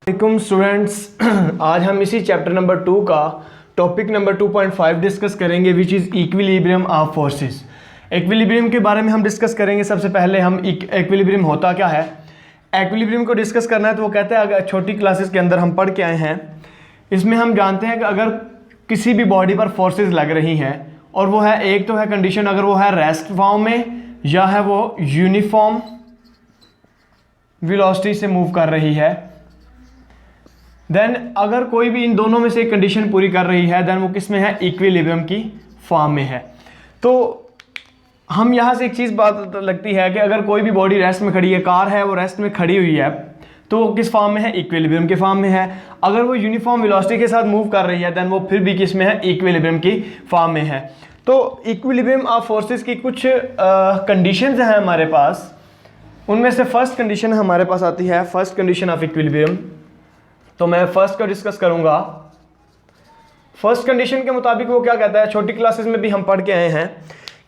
वालेकुम स्टूडेंट्स, आज हम इसी चैप्टर नंबर 2 का टॉपिक नंबर 2.5 डिस्कस करेंगे which is equilibrium of forces. Equilibrium के बारे में हम डिस्कस करेंगे। सबसे पहले हम इक्विलिब्रियम होता क्या है, इक्विलिब्रियम को डिस्कस करना है तो वो कहते हैं, अगर छोटी क्लासेस के अंदर हम पढ़ के आए हैं, इसमें हम जानते हैं कि अगर किसी भी बॉडी पर फोर्सेज लग रही हैं और वो है, एक तो है कंडीशन अगर वो है रेस्ट फॉर्म में या है वो यूनिफॉर्म वेलोसिटी से मूव कर रही है, देन अगर कोई भी इन दोनों में से एक कंडीशन पूरी कर रही है देन वो किस में है, इक्विलिब्रियम की फॉर्म में है। तो हम यहाँ से एक चीज़ बात लगती है कि अगर कोई भी बॉडी रेस्ट में खड़ी है, कार है वो रेस्ट में खड़ी हुई है, तो वो किस फॉर्म में है, इक्विलिब्रियम के फॉर्म में है। अगर वो यूनिफॉर्म वेलोसिटी के साथ मूव कर रही है देन वो फिर भी किस में है, इक्विलिब्रियम की फॉर्म में है। तो इक्विलिब्रियम ऑफ फोर्सेस की कुछ कंडीशंस हैं हमारे पास, उनमें से फर्स्ट कंडीशन हमारे पास आती है, फर्स्ट कंडीशन ऑफ इक्विलिब्रियम। तो मैं फर्स्ट का डिस्कस करूंगा। फर्स्ट कंडीशन के मुताबिक वो क्या कहता है, छोटी क्लासेस में भी हम पढ़ के आए हैं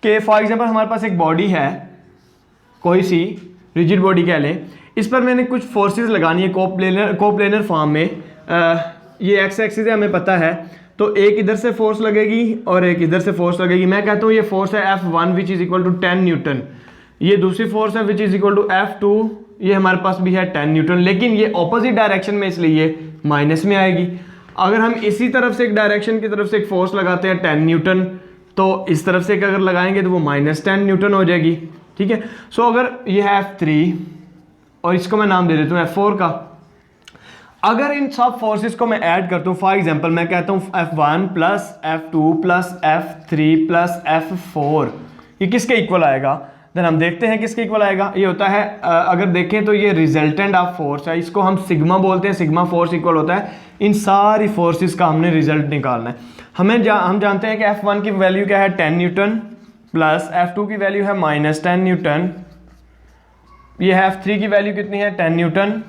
कि फॉर एग्जांपल हमारे पास एक बॉडी है, कोई सी रिजिड बॉडी कह लें, इस पर मैंने कुछ फोर्सेस लगानी है कोप्लेनर फॉर्म में। ये एक्स एक्सिस है, हमें पता है, तो एक इधर से फोर्स लगेगी और एक इधर से फोर्स लगेगी। मैं कहता हूँ ये फोर्स है F1 which is equal to 10 newton, ये दूसरी फोर्स है विच इज इक्वल टू F2, ये हमारे पास भी है 10 न्यूटन, लेकिन ये ऑपोजिट डायरेक्शन में इसलिए ये माइनस में आएगी। अगर हम इसी तरफ से एक डायरेक्शन की तरफ से एक फोर्स लगाते हैं 10 न्यूटन, तो इस तरफ से अगर लगाएंगे तो वो -10 न्यूटन हो जाएगी। ठीक है, सो अगर ये है F3 और इसको मैं नाम दे देता हूँ F4 का, अगर इन सब फोर्सेस को मैं ऐड करता हूँ, फॉर एग्जांपल मैं कहता हूँ F1 plus F2 plus F3 plus F4, ये किसके इक्वल आएगा, देन हम देखते हैं किसके इक्वल आएगा। ये होता है, अगर देखें तो ये रिजल्टेंट ऑफ फोर्स है, इसको हम सिग्मा बोलते हैं। सिग्मा फोर्स इक्वल होता है इन सारी फोर्सेस का हमने रिजल्ट निकालना है। हम जानते हैं कि F1 की वैल्यू क्या है, 10 न्यूटन, प्लस F2 की वैल्यू है -10 न्यूटन, ये है F3 की वैल्यू कितनी है, 10 न्यूटन,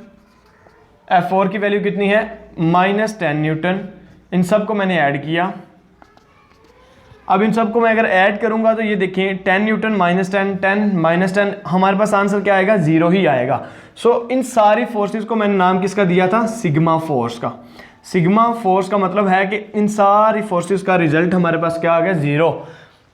F4 की वैल्यू कितनी है, -10 न्यूटन। इन सब को मैंने ऐड किया। अब इन सब को मैं अगर ऐड करूंगा तो ये देखिए 10 न्यूटन -10 हमारे पास आंसर क्या आएगा, 0 ही आएगा। सो इन सारी फोर्सेस को मैंने नाम किसका दिया था, सिग्मा फोर्स का। सिग्मा फोर्स का मतलब है कि इन सारी फोर्सेस का रिजल्ट हमारे पास क्या आ गया, 0।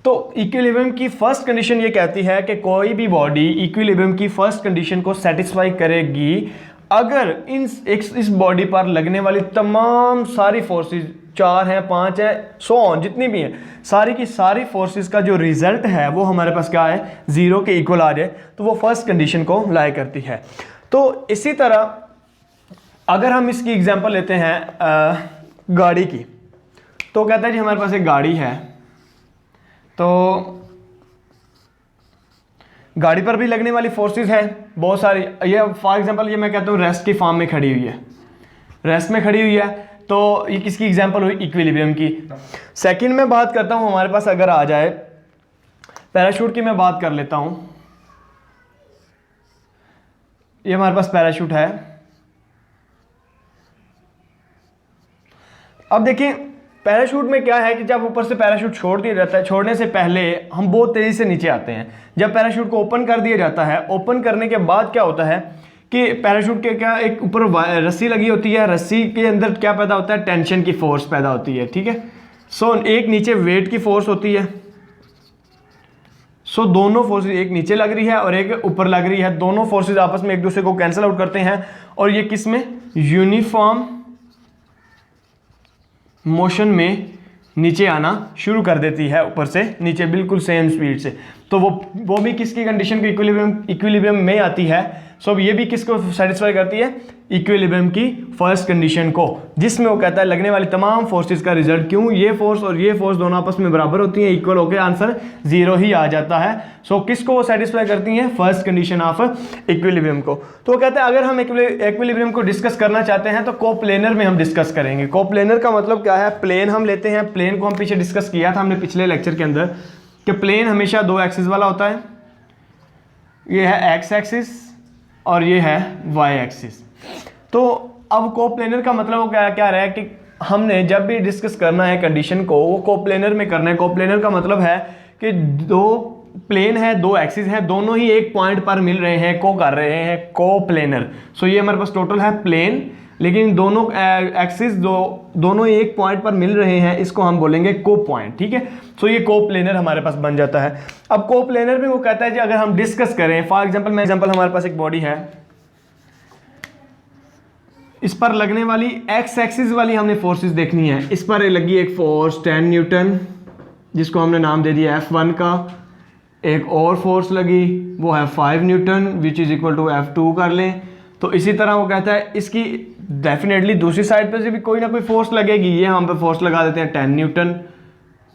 तो इक्विलिब्रियम की फर्स्ट कंडीशन ये कहती है कि कोई भी बॉडी इक्विलिब्रियम की फर्स्ट कंडीशन को सेटिस्फाई करेगी अगर इस बॉडी पर लगने वाली तमाम सारी फोर्सेस, 4 हैं 5 है सो ऑन, जितनी भी हैं, सारी की सारी फोर्सेस का जो रिजल्ट है वो हमारे पास क्या है, 0 के इक्वल आ जाए, तो वो फर्स्ट कंडीशन को लाई करती है। तो इसी तरह अगर हम इसकी एग्जांपल लेते हैं गाड़ी की, तो कहता है जी हमारे पास एक गाड़ी है, तो गाड़ी पर भी लगने वाली फोर्सेस हैं बहुत सारी। ये फॉर एग्जांपल ये मैं कहता हूँ रेस्ट की फॉर्म में खड़ी हुई है, रेस्ट में खड़ी हुई है, तो ये किसकी एग्जांपल हुई, इक्विलिब्रियम की। सेकंड में बात करता हूँ, हमारे पास अगर आ जाए पैराशूट की, मैं बात कर लेता हूँ। ये हमारे पास पैराशूट है। अब देखिए पैराशूट में क्या है कि जब ऊपर से पैराशूट छोड़ दिया जाता है, छोड़ने से पहले हम बहुत तेज़ी से नीचे आते हैं। जब पैराशूट को ओपन कर दिया जाता है, ओपन करने के बाद क्या होता है कि पैराशूट के क्या एक ऊपर रस्सी लगी होती है, रस्सी के अंदर क्या पैदा होता है, टेंशन की फोर्स पैदा होती है। ठीक है, सो एक नीचे वेट की फोर्स होती है, सो दोनों फोर्सेस, एक नीचे लग रही है और एक ऊपर लग रही है, दोनों फोर्सेस आपस में एक दूसरे को कैंसिल आउट करते हैं और ये किस में, यूनिफॉर्म मोशन में नीचे आना शुरू कर देती है, ऊपर से नीचे बिल्कुल सेम स्पीड से। तो वो भी किसकी कंडीशन को, इक्विलिब्रियम में आती है। सो अब ये भी किसको सेटिस्फाई करती है, इक्विलिब्रियम की फर्स्ट कंडीशन को, जिसमें वो कहता है लगने वाली तमाम फोर्सेस का रिजल्ट, क्यों ये फोर्स और ये फोर्स दोनों आपस में बराबर होती हैं, इक्वल होकर आंसर 0 ही आ जाता है। सो किसको वो सेटिस्फाई करती हैं, फर्स्ट कंडीशन ऑफ इक्विलिब्रियम को। तो वो कहता है अगर हम इक्विलिब्रियम को डिस्कस करना चाहते हैं तो कोप्लेनर में हम डिस्कस करेंगे। कोप्लेनर का मतलब क्या है, प्लेन हम लेते हैं, प्लेन को हम पीछे डिस्कस किया था हमने पिछले लेक्चर के अंदर कि प्लेन हमेशा 2 एक्सिस वाला होता है। ये है एक्स एक्सिस और ये है वाई एक्सिस। तो अब कोप्लेनर का मतलब वो क्या रहा है कि हमने जब भी डिस्कस करना है कंडीशन को, वो कोप्लेनर में करना है। कोप्लेनर का मतलब है कि 2 प्लेन है, 2 एक्सिस है, दोनों ही एक पॉइंट पर मिल रहे हैं, को कर रहे हैं, कोप्लेनर। सो ये हमारे पास टोटल है प्लेन, लेकिन दोनों एक्सिस दोनों एक पॉइंट पर मिल रहे हैं, इसको हम बोलेंगे को पॉइंट, ठीक है। सो ये को प्लेनर हमारे पास बन जाता है। अब को प्लेनर में वो कहता है कि अगर हम डिस्कस करें, फॉर एग्जांपल हमारे पास एक बॉडी है, इस पर लगने वाली एक्स एक्सिस वाली हमने फोर्सेस देखनी है। इस पर लगी एक फोर्स 10 न्यूटन जिसको हमने नाम दे दिया F1 का। एक और फोर्स लगी वो है 5 newton which is equal to F2 कर लें। तो इसी तरह वो कहता है इसकी डेफिनेटली दूसरी साइड पर से भी कोई ना कोई फोर्स लगेगी। ये हम पे फोर्स लगा देते हैं 10 न्यूटन,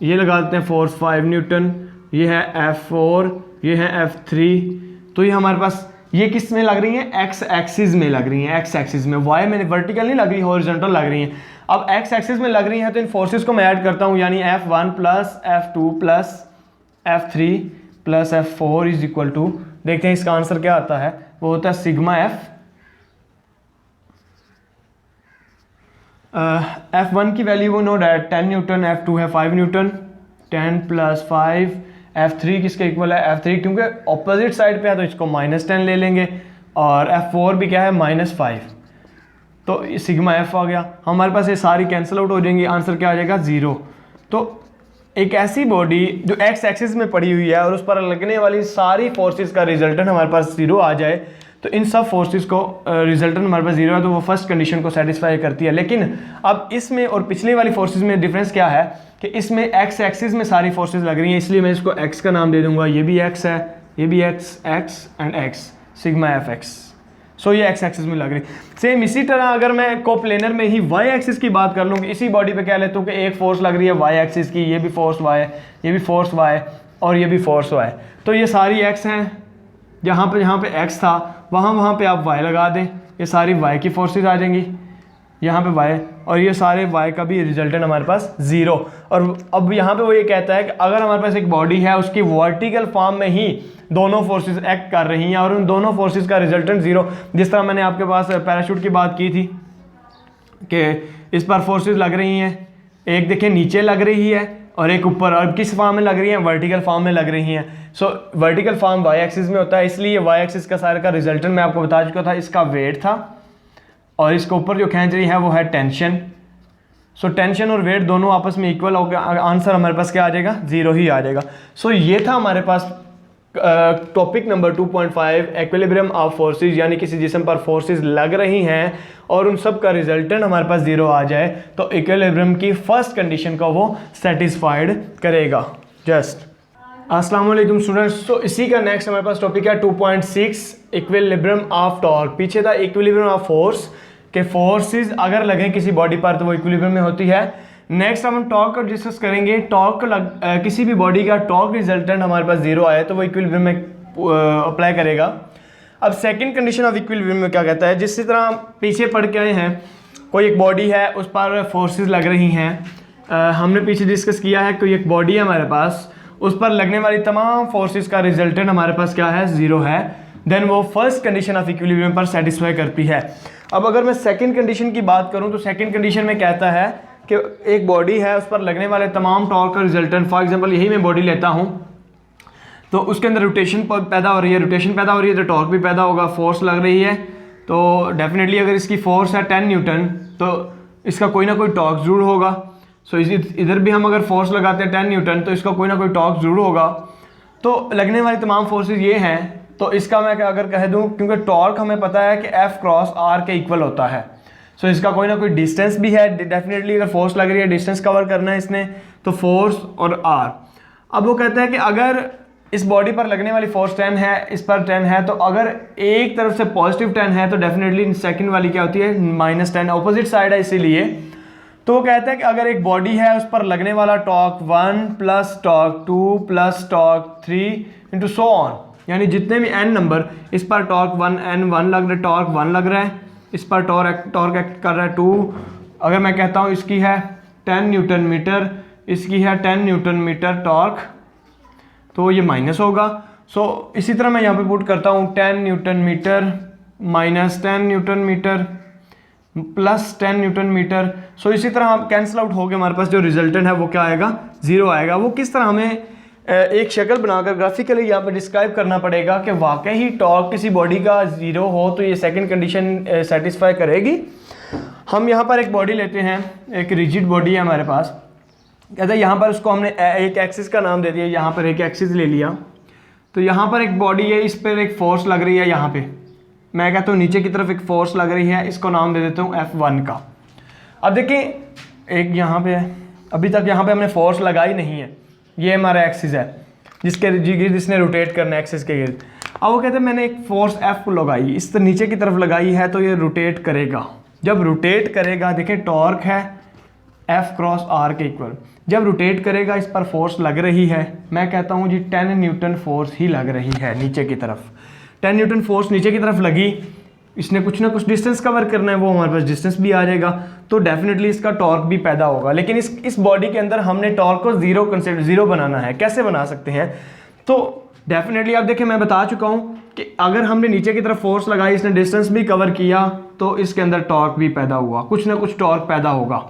ये लगा देते हैं फोर्स 5 न्यूटन, ये है F4, ये है F3। तो ये हमारे पास ये किस में लग रही हैं, एक्स एक्सिस में लग रही हैं, एक्स एक्सिस में, वाई में वर्टिकल नहीं लग रही, हॉरिजॉन्टल लग रही हैं। अब एक्स एक्सिस में लग रही हैं तो इन फोर्सेस को मैं ऐड करता हूँ, यानी F1 plus F2 plus F3 plus F4 is equal to, देखते हैं इसका आंसर क्या आता है, वो होता है सिग्मा F1 की वैल्यू वो नो डैट 10 न्यूटन, F2 है 5 न्यूटन, 10 प्लस 5, F3 किसके इक्वल है, F3 क्योंकि ऑपोजिट साइड पे है तो इसको -10 ले लेंगे, और F4 भी क्या है -5, तो सिग्मा F आ गया। हमारे पास ये सारी कैंसिल आउट हो जाएंगी, आंसर क्या आ जाएगा 0। तो एक ऐसी बॉडी जो एक्स एक्सिस में पड़ी हुई है और उस पर लगने वाली सारी फोर्सेस का रिजल्टेंट हमारे पास 0 आ जाए, तो इन सब फोर्सेस को रिजल्टेंट हमारे पास 0 है, तो वो फर्स्ट कंडीशन को सेटिस्फाई करती है। लेकिन अब इसमें और पिछले वाली फोर्सेस में डिफरेंस क्या है कि इसमें एक्स एक्सिस में सारी फोर्सेस लग रही हैं, इसलिए मैं इसको एक्स का नाम दे दूंगा। ये भी एक्स है, ये भी X, X and X, sigma F X. So ये एक्स एक्सिस में लग रही। सेम इसी तरह अगर मैं कोप्लेनर में ही वाई एक्सिस की बात कर लूँ कि इसी बॉडी पे कह लेता हूँ कि एक फोर्स लग रही है वाई एक्सिस की, ये भी फोर्स वाई, ये भी फोर्स वाई और ये भी फोर्स वाई, तो ये सारी एक्स हैं। जहाँ पे एक्स था वहाँ पे आप वाई लगा दें, ये सारी वाई की फोर्सेज आ जाएंगी, यहाँ पे वाई, और ये सारे वाई का भी रिजल्टेंट हमारे पास 0। और अब यहाँ पे वो ये कहता है कि अगर हमारे पास एक बॉडी है उसकी वर्टिकल फॉर्म में ही दोनों फोर्सेस एक्ट कर रही हैं और उन दोनों फोर्सेस का रिजल्टेंट 0, जिस तरह मैंने आपके पास पैराशूट की बात की थी कि इस पर फोर्सेस लग रही हैं, एक देखिए नीचे लग रही है और एक ऊपर, और किस फॉर्म में लग रही है, वर्टिकल फॉर्म में लग रही हैं। So vertical form Y axis में होता है, इसलिए वाई एक्सिस का सारे का रिजल्टेंट मैं आपको बता चुका था, इसका वेट था और इसके ऊपर जो खींच रही है वो है टेंशन। सो टेंशन और वेट दोनों आपस में इक्वल हो गया, आंसर हमारे पास क्या आ जाएगा, 0 ही आ जाएगा। सो ये था हमारे पास topic number 2.5 equilibrium of forces, यानी किसी जिस्म पर फोर्सेस लग रही हैं और उन सब का रिजल्टेंट हमारे पास 0 आ जाए तो इक्विलिब्रियम की फर्स्ट कंडीशन को वो सेटिस्फाइड करेगा। जस्ट अस्सलाम वालेकुम स्टूडेंट्स। तो इसी का नेक्स्ट हमारे पास टॉपिक है 2.6 इक्विलिब्रियम ऑफ टॉर्क। पीछे था इक्विलिब्रियम ऑफ फोर्स के फोर्सेस अगर लगे किसी बॉडी पर तो वो इक्विलिब्रियम में होती है। नेक्स्ट हम टॉर्क को डिस्कस करेंगे। टॉर्क किसी भी बॉडी का टॉर्क रिजल्टेंट हमारे पास 0 आए तो वो इक्विलिब्रियम में अप्लाई करेगा। अब सेकंड कंडीशन ऑफ इक्विलिब्रियम में क्या कहता है, जिस तरह पीछे पढ़ के आए हैं, कोई एक बॉडी है उस पर फोर्सेस लग रही हैं। हमने पीछे डिस्कस किया है कोई एक बॉडी है हमारे पास, उस पर लगने वाली तमाम फोर्सेस का रिजल्टेंट हमारे पास क्या है, 0 है। देन वो फर्स्ट कंडीशन ऑफ इक्विलिब्रियम पर सेटिस्फाई करती है। अब अगर मैं सेकंड कंडीशन की बात करूं तो सेकंड कंडीशन में कहता है कि एक बॉडी है उस पर लगने वाले तमाम टॉर्क का रिजल्टेंट, फॉर एग्जांपल यही मैं बॉडी लेता हूं तो उसके अंदर रोटेशन पैदा हो रही है, रोटेशन पैदा हो रही है तो टॉर्क भी पैदा होगा। फोर्स लग रही है तो डेफिनेटली अगर इसकी फोर्स है 10 न्यूटन तो इसका कोई ना कोई टॉर्क ज़रूर होगा। सो इधर भी हम अगर फोर्स लगाते हैं 10 न्यूटन तो इसका कोई ना कोई टॉर्क ज़रूर होगा। तो लगने वाली तमाम फोर्सेस ये हैं, तो इसका मैं अगर कह दूं, क्योंकि टॉर्क हमें पता है कि F क्रॉस R के इक्वल होता है, सो इसका कोई ना कोई डिस्टेंस भी है। डेफिनेटली अगर फोर्स लग रही है, डिस्टेंस कवर करना है इसने, तो फोर्स और R। अब वो कहता है कि अगर इस बॉडी पर लगने वाली फोर्स 10 है, इस पर 10 है, तो अगर एक तरफ से पॉजिटिव 10 है तो डेफिनेटली सेकंड वाली क्या होती है, -10, ऑपोजिट साइड है इसीलिए। तो वो कहता है कि अगर एक बॉडी है उस पर लगने वाला torque 1 plus torque 2 plus torque 3 into so on, यानी जितने भी n नंबर, इस पर टॉर्क 1 n1 लग रहा है, टॉर्क 1 लग रहा है, इस पर टॉर्क एक्ट कर रहा है 2। अगर मैं कहता हूँ इसकी है 10 न्यूटन मीटर, इसकी है 10 न्यूटन मीटर टॉर्क, तो ये माइनस होगा। सो इसी तरह मैं यहाँ पे पुट करता हूँ 10 newton meter minus 10 newton meter plus 10 newton meter. So इसी तरह हम कैंसिल आउट हो गए, हमारे पास जो रिजल्टेंट है वो क्या आएगा, 0 आएगा। वो किस तरह हमें एक शक्ल बनाकर ग्राफिकली यहाँ पर डिस्क्राइब करना पड़ेगा कि वाकई ही टॉर्क किसी बॉडी का ज़ीरो हो तो ये सेकंड कंडीशन सेटिस्फाई करेगी। हम यहाँ पर एक बॉडी लेते हैं, एक रिजिड बॉडी है हमारे पास। कहते हैं यहाँ पर उसको हमने एक एक्सिस का नाम दे दिया, यहाँ पर एक एक्सिस ले लिया। तो यहाँ पर एक बॉडी है, इस पर एक फोर्स लग रही है, यहाँ पे मैं कहता हूँ नीचे की तरफ एक फोर्स लग रही है, इसको नाम दे देता हूँ F1 का। अब देखिए एक यहाँ पे है, अभी तक यहाँ पे हमने फोर्स लगाई नहीं है, ये हमारा एक्सिस है जिसके जिसने रोटेट करना है एक्सिस के गिर्द। अब वो कहते हैं मैंने एक फोर्स F लगाई, इस तरह नीचे की तरफ लगाई है, तो ये रोटेट करेगा। जब रोटेट करेगा, देखिए टॉर्क है F क्रॉस R के इक्वल। जब रोटेट करेगा इस पर फोर्स लग रही है, मैं कहता हूँ जी 10 न्यूटन फोर्स ही लग रही है नीचे की तरफ। 10 न्यूटन फोर्स नीचे की तरफ लगी, इसने कुछ ना कुछ डिस्टेंस कवर करना है, वो हमारे पास डिस्टेंस भी आ जाएगा, तो डेफिनेटली इसका टॉर्क भी पैदा होगा। लेकिन इस बॉडी के अंदर हमने टॉर्क को ज़ीरो बनाना है। कैसे बना सकते हैं? तो डेफिनेटली आप देखिए मैं बता चुका हूँ कि अगर हमने नीचे की तरफ फोर्स लगाई, इसने डिस्टेंस भी कवर किया, तो इसके अंदर टॉर्क भी पैदा हुआ, कुछ ना कुछ टॉर्क पैदा होगा।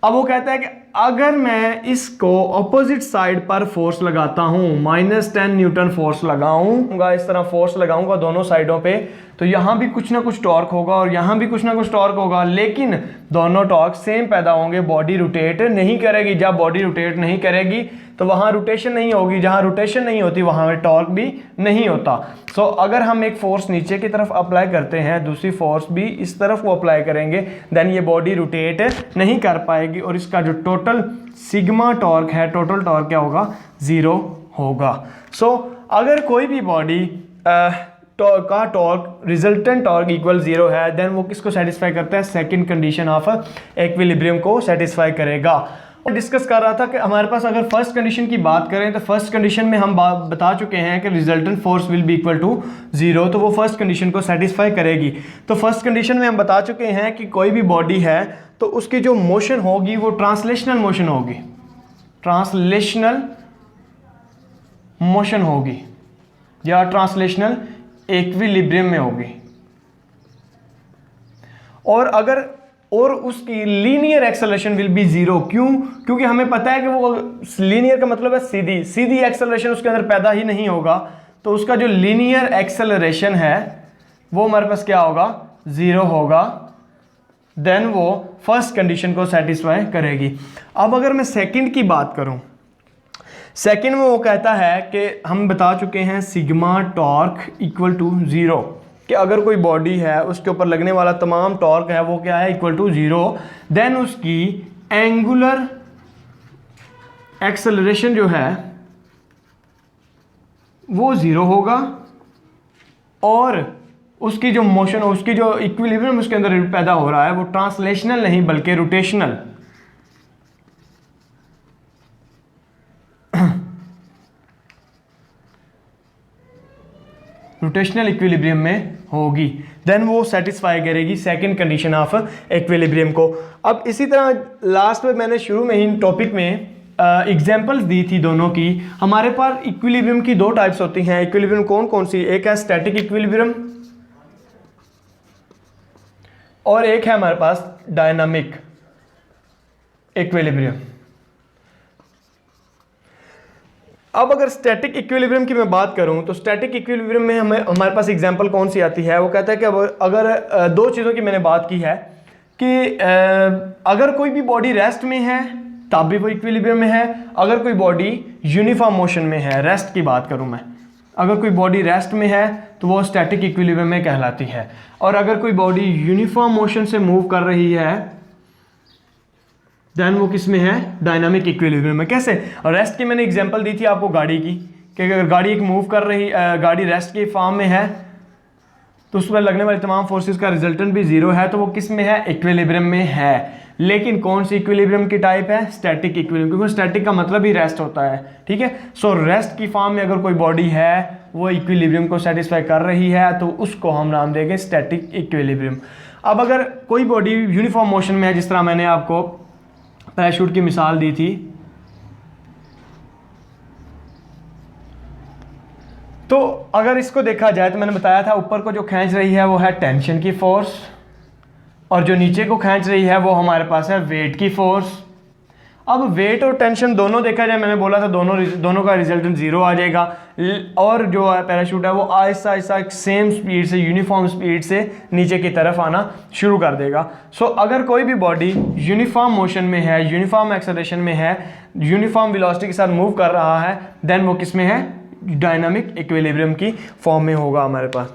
अब वो कहता है कि अगर मैं इसको ऑपोजिट साइड पर फोर्स लगाता हूँ, -10 न्यूटन फोर्स लगाऊंगा, इस तरह फोर्स लगाऊंगा दोनों साइडों पे, तो यहाँ भी कुछ ना कुछ टॉर्क होगा और यहाँ भी कुछ ना कुछ टॉर्क होगा, लेकिन दोनों टॉर्क सेम पैदा होंगे। बॉडी रोटेट नहीं करेगी। जब बॉडी रोटेट नहीं करेगी तो वहाँ रोटेशन नहीं होगी, जहाँ रोटेशन नहीं होती वहाँ टॉर्क भी नहीं होता। सो अगर हम एक फोर्स नीचे की तरफ अप्लाई करते हैं, दूसरी फोर्स भी इस तरफ को अप्लाई करेंगे, देन ये बॉडी रोटेट नहीं कर पाएगी और इसका जो टोटल सिग्मा टॉर्क है, टोटल टॉर्क क्या होगा? 0 होगा। सो अगर कोई भी बॉडी का टॉर्क रिजल्टेंट टॉर्क इक्वल 0 है, देन वो किसको सेटिस्फाई करता है? सेकंड कंडीशन ऑफ इक्विलिब्रियम को सेटिस्फाई करेगा। डिस्कस कर रहा था कि हमारे पास अगर फर्स्ट कंडीशन की बात करें तो फर्स्ट कंडीशन में हम बता चुके हैं कि resultant force will be equal to 0, तो वो फर्स्ट कंडीशन को सेटिस्फाई करेगी। तो फर्स्ट कंडीशन में हम बता चुके हैं कि कोई भी बॉडी है तो उसकी जो मोशन होगी वो ट्रांसलेशनल मोशन होगी, ट्रांसलेशनल मोशन होगी या ट्रांसलेशनल इक्विलिब्रियम में होगी। और उसकी लीनियर एक्सेलरेशन विल बी 0। क्यों? क्योंकि हमें पता है कि वो लीनियर का मतलब है सीधी एक्सेलरेशन उसके अंदर पैदा ही नहीं होगा, तो उसका जो लीनियर एक्सेलरेशन है वो हमारे पास क्या होगा? 0 होगा। देन वो फर्स्ट कंडीशन को सेटिस्फाई करेगी। अब अगर मैं सेकंड की बात करूं, सेकंड में वो कहता है कि हम बता चुके हैं सिग्मा टॉर्क इक्वल टू 0, कि अगर कोई बॉडी है उसके ऊपर लगने वाला तमाम टॉर्क है वो क्या है? Equal to 0। देन उसकी एंगुलर एक्सेलरेशन जो है वो 0 होगा और उसकी जो मोशन, उसकी जो इक्विलिब्रियम उसके अंदर पैदा हो रहा है वो ट्रांसलेशनल नहीं बल्कि रोटेशनल, रोटेशनल इक्विलिब्रियम में होगी। देन वो सेटिस्फाई करेगी सेकंड कंडीशन ऑफ इक्विलिब्रियम को। अब इसी तरह लास्ट में मैंने शुरू में ही टॉपिक में एग्जांपल्स दी थी दोनों की। हमारे पास इक्विलिब्रियम की 2 टाइप्स होती हैं। इक्विलिब्रियम कौन कौन सी? एक है स्टैटिक इक्विलिब्रियम और एक है हमारे पास डायनामिक इक्विलिब्रियम। अब अगर स्टैटिक इक्विलिब्रियम की मैं बात करूं तो स्टैटिक इक्विलिब्रियम में हमारे पास एग्जांपल कौन सी आती है? वो कहता है कि अगर 2 चीज़ों की मैंने बात की है कि अगर कोई भी बॉडी रेस्ट में है तब भी वो इक्विलिब्रियम में है, अगर कोई बॉडी यूनिफॉर्म मोशन में है, रेस्ट की बात करूं मैं, अगर कोई बॉडी रेस्ट में है तो वो स्टैटिक इक्विलिब्रियम में कहलाती है, और अगर कोई बॉडी यूनिफॉर्म मोशन से मूव कर रही है देन वो किस में है? डायनामिक इक्विलिब्रियम में। कैसे? और रेस्ट की मैंने एग्जांपल दी थी आपको गाड़ी की, कि अगर गाड़ी एक मूव कर रही, गाड़ी रेस्ट के फॉर्म में है तो उस पर लगने वाली तमाम फोर्सेस का रिजल्टेंट भी 0 है, तो वो किस में है? इक्विलिब्रियम में है। लेकिन कौन सी इक्विलिब्रियम की टाइप है? स्टैटिक इक्विलिब्रियम, क्योंकि स्टैटिक का मतलब ही रेस्ट होता है। ठीक है, सो रेस्ट की फॉर्म में अगर कोई बॉडी है वो इक्विलिब्रियम को सेटिस्फाई कर रही है तो उसको हम नाम देंगे स्टैटिक इक्विलिब्रियम। अब अगर कोई बॉडी यूनिफॉर्म मोशन में है, जिस तरह मैंने आपको पैराशूट की मिसाल दी थी, तो अगर इसको देखा जाए तो मैंने बताया था ऊपर को जो खींच रही है वो है टेंशन की फोर्स और जो नीचे को खींच रही है वो हमारे पास है वेट की फोर्स। अब वेट और टेंशन दोनों देखा जाए, मैंने बोला था दोनों का रिजल्टेंट 0 आ जाएगा, और जो है पैराशूट है वो आहिस्ता आहिस्ता सेम स्पीड से, यूनिफॉर्म स्पीड से नीचे की तरफ आना शुरू कर देगा। सो अगर कोई भी बॉडी यूनिफॉर्म मोशन में है, यूनिफॉर्म एक्सेलरेशन में है, यूनिफॉर्म वेलोसिटी के साथ मूव कर रहा है, देन वो किस में है, डायनामिक इक्विलिब्रियम की फॉर्म में होगा हमारे पास।